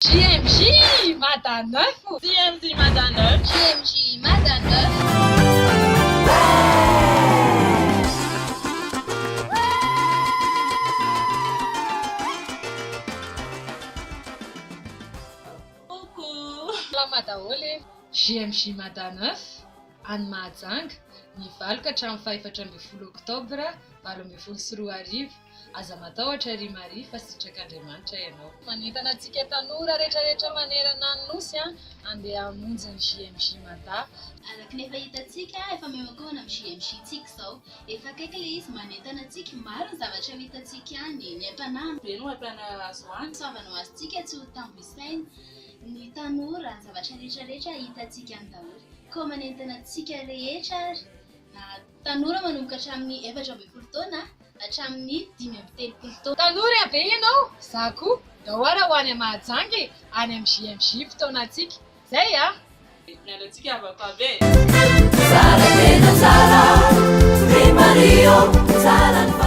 JMJ Madanœuf. JMJ Madanœuf. JMJ Madanœuf. Coucou. Selamat daholo JMJ Madanœuf any Mahajanga nivaliko hatramin'ny 4 Oktobra 2024 aza matahotra rimary fa sitrak'Andriamanitra ianao. Manentana antsika tanora rehetrarehetra manerana ny nosy andeha hamonjy ny JMJ Mada. Araka ny efa hitantsika efa mihoakoana amin'ny JMJ tsika izao efa akaiky ilay izy manentana antsika maro ny zavatra hitantsika any ny ampanana Beno ampiana azoany. soavanao azy tsy ho tambo isaina ny tanora ny zavatra rehetrarehetra hitantsika any daholo koa manentana antsika rehetra na tanora manomboka hatramin'ny 14 taona hatramin'ny 13 taona. Tanora be ianao, za koa dahoara ho any Mahajanga any amin'ny JMJ fotoanantsika. Zay Mialantsika avakabe. Sara tena Sara, Mario, Sara.